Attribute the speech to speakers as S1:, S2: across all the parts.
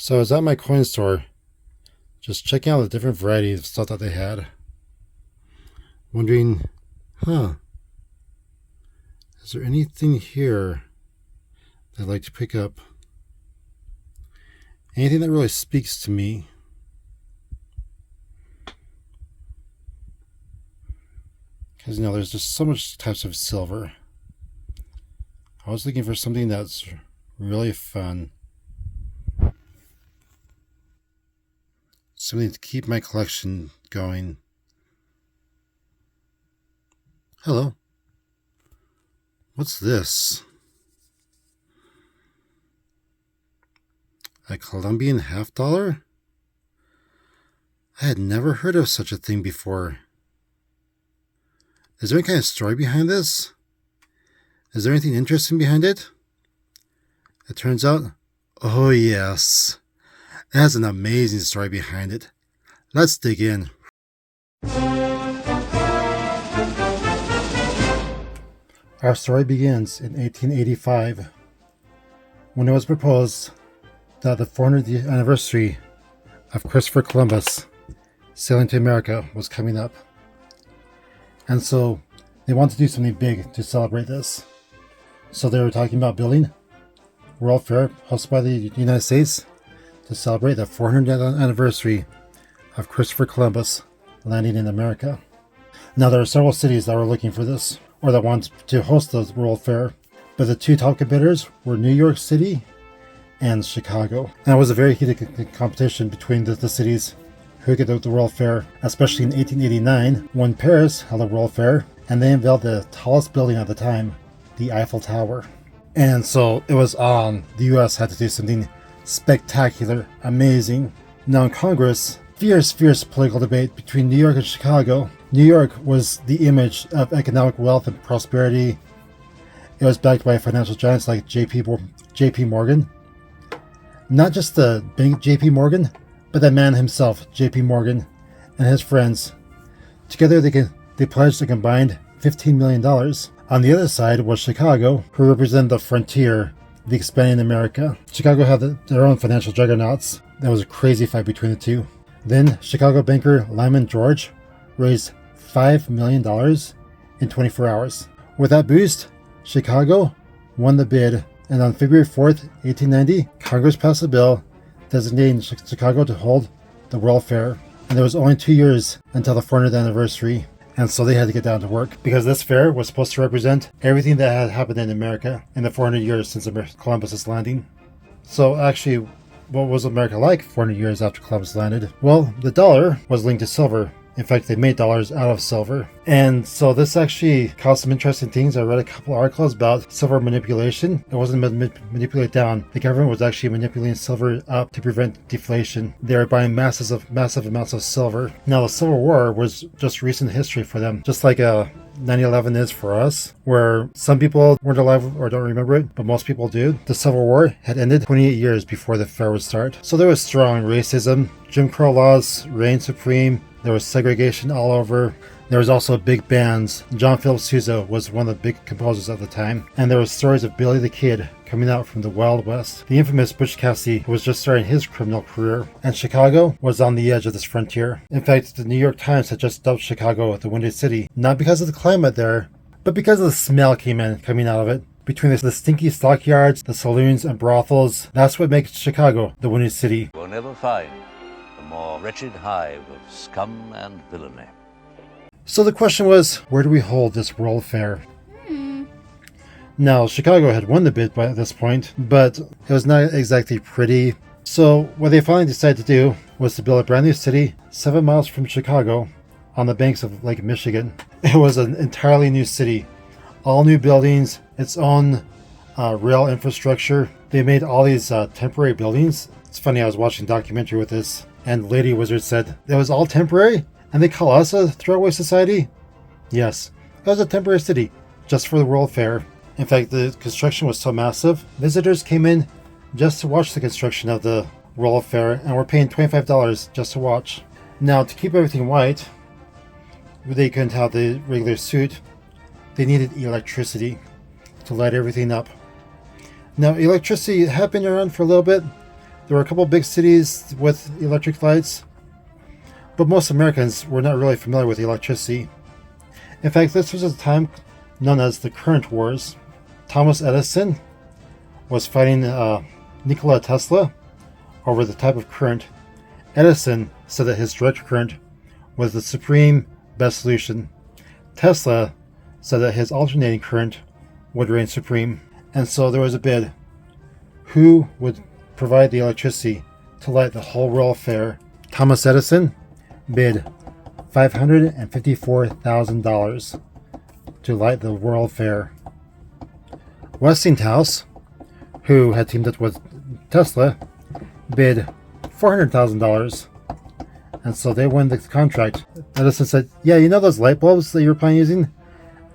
S1: So I was at my coin store, just checking out the different varieties of stuff that they had. Wondering, is there anything here that I'd like to pick up? Anything that really speaks to me? Because, there's just so much types of silver. I was looking for something that's really fun. Something to keep my collection going. Hello. What's this? A Columbian half dollar? I had never heard of such a thing before. Is there any kind of story behind this? Is there anything interesting behind it? It turns out, oh yes, it has an amazing story behind it. Let's dig in. Our story begins in 1885, when it was proposed that the 400th anniversary of Christopher Columbus sailing to America was coming up. And so they wanted to do something big to celebrate this. So they were talking about building a World Fair hosted by the United States to celebrate the 400th anniversary of Christopher Columbus landing in America. Now there are several cities that were looking for this, or that wanted to host the World Fair, but the two top competitors were New York City and Chicago. And it was a very heated competition between the cities who could get the World Fair, especially in 1889 when Paris held a World Fair and they unveiled the tallest building at the time, the Eiffel Tower. And so it was on. The US had to do something spectacular, amazing. Now in Congress, fierce political debate between New York and Chicago. New York was the image of economic wealth and prosperity. It was backed by financial giants like J.P. Morgan. Not just the bank J.P. Morgan, but the man himself, J.P. Morgan, and his friends. Together they pledged a combined $15 million. On the other side was Chicago, who represented the frontier, the expanding America. Chicago had their own financial juggernauts. There was a crazy fight between the two. Then Chicago banker Lyman George raised $5 million in 24 hours. With that boost, Chicago won the bid, and on February 4th, 1890, Congress passed a bill designating Chicago to hold the World Fair. And there was only 2 years until the 400th anniversary, and so they had to get down to work, because this fair was supposed to represent everything that had happened in America in the 400 years since Columbus's landing. So actually, what was America like 400 years after Columbus landed? Well, the dollar was linked to silver. In fact, they made dollars out of silver. And so this actually caused some interesting things. I read a couple articles about silver manipulation. It wasn't manipulated down. The government was actually manipulating silver up to prevent deflation. They were buying massive amounts of silver. Now, the Civil War was just recent history for them, just like 9/11 is for us, where some people weren't alive or don't remember it, but most people do. The Civil War had ended 28 years before the fair would start. So there was strong racism. Jim Crow laws reigned supreme. There was segregation all over. There was also big bands. John Philip Sousa was one of the big composers at the time. And there were stories of Billy the Kid coming out from the Wild West. The infamous Butch Cassidy, who was just starting his criminal career. And Chicago was on the edge of this frontier. In fact, the New York Times had just dubbed Chicago the Windy City. Not because of the climate there, but because of the smell coming out of it. Between the stinky stockyards, the saloons and brothels, that's what makes Chicago the Windy City.
S2: Will never find a more wretched hive of scum and villainy.
S1: So the question was, where do we hold this World Fair? Now, Chicago had won the bid by this point, but it was not exactly pretty. So what they finally decided to do was to build a brand new city 7 miles from Chicago on the banks of Lake Michigan. It was an entirely new city. All new buildings, its own rail infrastructure. They made all these temporary buildings. It's funny, I was watching a documentary with this, and Lady Wizard said, it was all temporary? And they call us a throwaway society? Yes, it was a temporary city, just for the World Fair. In fact, the construction was so massive, visitors came in just to watch the construction of the World Fair, and were paying $25 just to watch. Now, to keep everything white, they couldn't have the regular suit. They needed electricity to light everything up. Now, electricity had been around for a little bit. There were a couple big cities with electric lights, but most Americans were not really familiar with electricity. In fact, this was a time known as the Current Wars. Thomas Edison was fighting Nikola Tesla over the type of current. Edison said that his direct current was the supreme best solution. Tesla said that his alternating current would reign supreme. And so there was a bid. Who would provide the electricity to light the whole World Fair? Thomas Edison bid $554,000 to light the World Fair. Westinghouse, who had teamed up with Tesla, bid $400,000. And so they won the contract. Edison said, yeah, you know those light bulbs that you're planning using?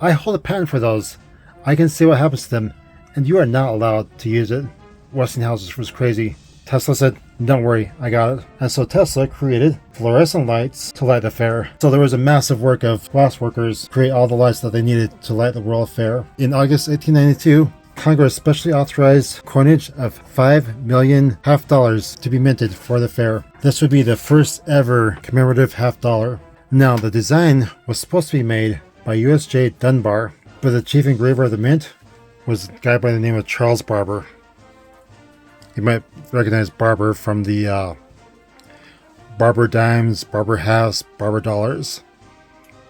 S1: I hold a patent for those. I can see what happens to them, and you are not allowed to use it. Westinghouse was crazy. Tesla said, don't worry, I got it. And so Tesla created fluorescent lights to light the fair. So there was a massive work of glass workers create all the lights that they needed to light the World Fair. In August 1892, Congress specially authorized coinage of $5 million half dollars to be minted for the fair. This would be the first ever commemorative half dollar. Now, the design was supposed to be made by U.S.J. Dunbar, but the chief engraver of the mint was a guy by the name of Charles Barber. You might recognize Barber from the Barber dimes, Barber halves, Barber dollars.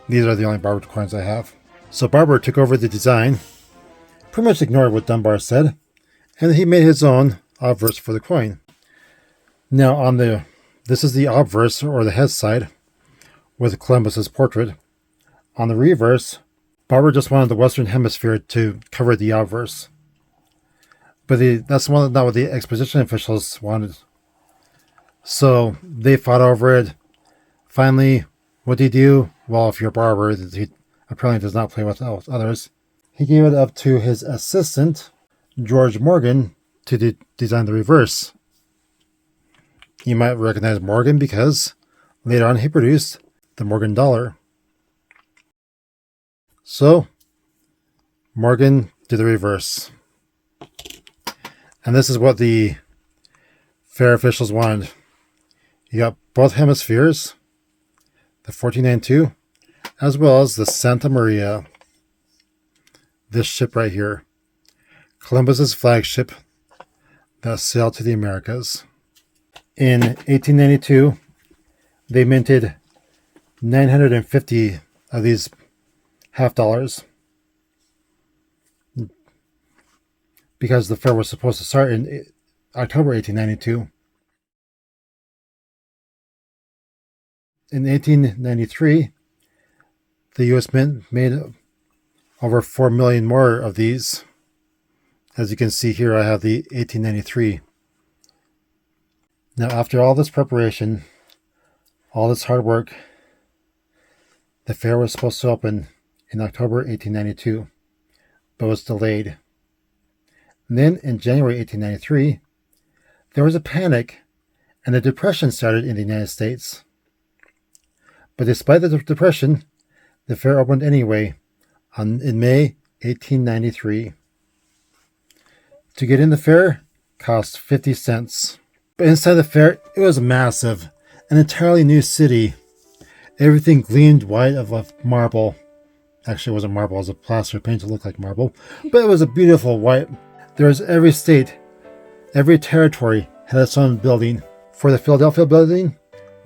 S1: These are the only Barber coins I have. So Barber took over the design, pretty much ignored what Dunbar said, and he made his own obverse for the coin. Now this is the obverse, or the head side, with Columbus's portrait. On the reverse, Barber just wanted the Western Hemisphere to cover the obverse. But that's not what the exposition officials wanted. So they fought over it. Finally, what did he do? Well, if you're Barber, he apparently does not play with others. He gave it up to his assistant, George Morgan, to design the reverse. You might recognize Morgan because later on he produced the Morgan dollar. So, Morgan did the reverse. And this is what the fair officials wanted. You got both hemispheres, the 1492, as well as the Santa Maria. This ship right here, Columbus's flagship that sailed to the Americas. In 1892, they minted 950 of these half dollars because the fair was supposed to start in October 1892. In 1893, the U.S. Mint made over 4 million more of these. As you can see here, I have the 1893. Now, after all this preparation, all this hard work, the fair was supposed to open in October 1892, but was delayed. And then in January 1893, there was a panic and a depression started in the United States. But despite the depression, the fair opened anyway in May 1893. To get in the fair cost 50 cents. But inside the fair, it was massive, an entirely new city. Everything gleamed white of marble. Actually, it wasn't marble, it was a plaster paint to look like marble. But it was a beautiful white. There was every state, every territory had its own building. For the Philadelphia building,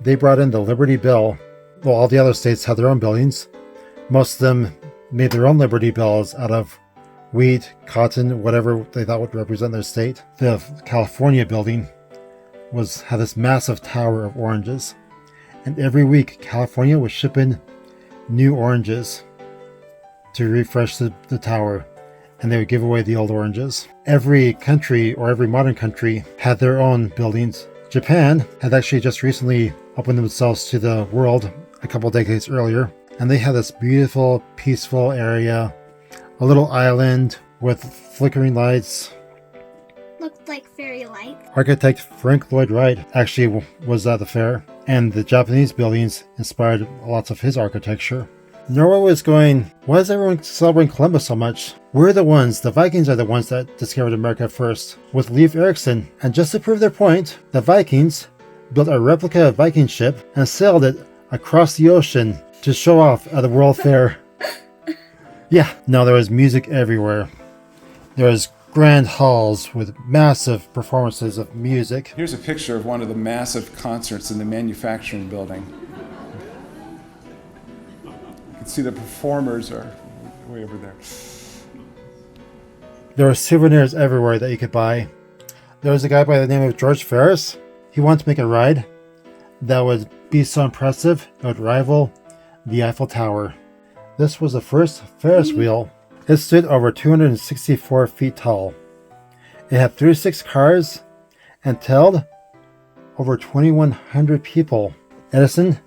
S1: they brought in the Liberty Bell. Well, all the other states had their own buildings. Most of them made their own Liberty Bells out of wheat, cotton, whatever they thought would represent their state. The California building had this massive tower of oranges. And every week, California was shipping new oranges to refresh the tower. And they would give away the old oranges. Every country, or every modern country, had their own buildings. Japan had actually just recently opened themselves to the world a couple decades earlier. And they had this beautiful, peaceful area, a little island with flickering lights.
S3: Looked like fairy lights.
S1: Architect Frank Lloyd Wright actually was at the fair, and the Japanese buildings inspired lots of his architecture. Norway was going, why is everyone celebrating Columbus so much? We're the ones, the Vikings are the ones that discovered America first, with Leif Erikson. And just to prove their point, the Vikings built a replica of Viking ship and sailed it across the ocean to show off at the World Fair. Yeah, no, there was music everywhere. There was grand halls with massive performances of music.
S4: Here's a picture of one of the massive concerts in the manufacturing building. You can see the performers are way over there.
S1: There were souvenirs everywhere that you could buy. There was a guy by the name of George FERRIS. He wanted to make a ride that would be so impressive it would rival the Eiffel Tower. This was the first Ferris wheel. It stood over 264 feet tall. It had 36 cars and held over 2,100 people. Edison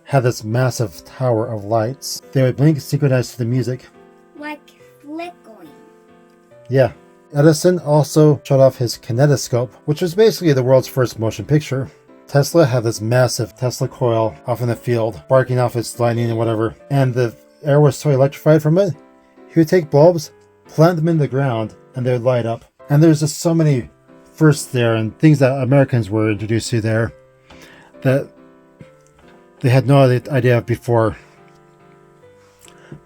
S1: had this massive tower of lights. They would blink synchronized to the music.
S3: Like flickering.
S1: Yeah. Edison also showed off his kinetoscope, which was basically the world's first motion picture. Tesla had this massive Tesla coil off in the field, sparking off its lightning and whatever, and the air was so electrified from it, he would take bulbs, plant them in the ground, and they would light up. And there's just so many firsts there and things that Americans were introduced to there that they had no idea of before.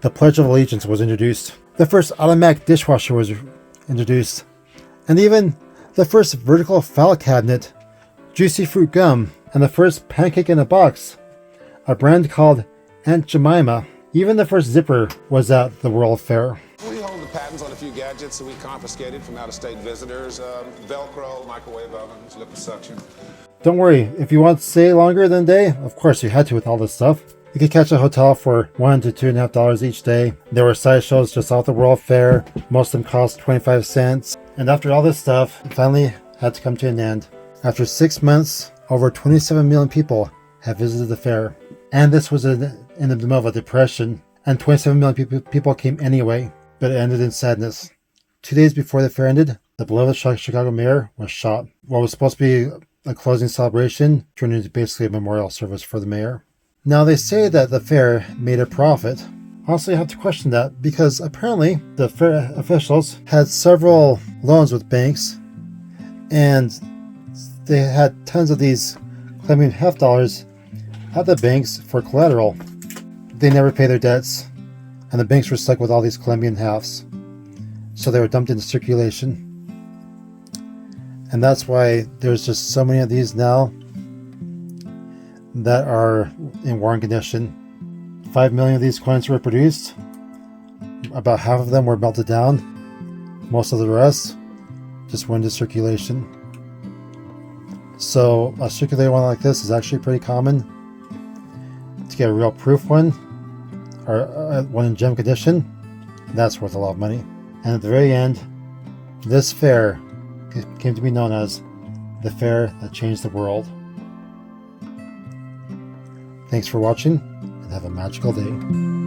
S1: The Pledge of Allegiance was introduced. The first automatic dishwasher was introduced. And even the first vertical file cabinet, juicy fruit gum, and the first pancake in a box, a brand called Aunt Jemima. Even the first zipper was at the World Fair.
S5: We hold the patents on a few gadgets that we confiscated from out-of-state visitors. Velcro, microwave ovens, liposuction.
S1: Don't worry, if you want to stay longer than a day, of course you had to with all this stuff. You could catch a hotel for $1 to $2.50 each day. There were sideshows just off the World Fair. Most of them cost 25 cents. And after all this stuff, it finally had to come to an end. After 6 months, over 27 million people have visited the fair. And this was in the middle of a depression, and 27 million people came anyway, but it ended in sadness. 2 days before the fair ended, the beloved Chicago mayor was shot. What was supposed to be a closing celebration turned into basically a memorial service for the mayor. Now they say that the fair made a profit. Also, you have to question that because apparently the fair officials had several loans with banks, and they had tons of these Columbian Half dollars at the banks for collateral. They never pay their debts, and the banks were stuck with all these Columbian Halves. So they were dumped into circulation. And that's why there's just so many of these now that are in worn condition. 5 million of these coins were produced. About half of them were melted down. Most of the rest just went into circulation. So a circulating one like this is actually pretty common. To get a real proof one, or one in gem condition, that's worth a lot of money. And at the very end, this fair came to be known as the fair that changed the world. Thanks for watching, and have a magical day.